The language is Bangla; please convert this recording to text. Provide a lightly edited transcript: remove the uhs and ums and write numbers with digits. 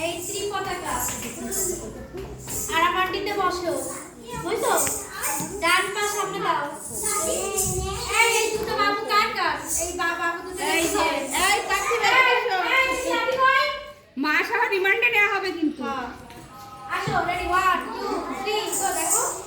এই ত্রিপতাকা আর মাটিতে বসো বুঝছো ডান পা সামনে দাও এই দুটো বাবু কার কার এই বাবু দুটো এই যে এই পাখি বেরো মা সহ রিমান্ডে নেওয়া হবে কিন্তু আসো রেডি 1 2 3 গো দেখো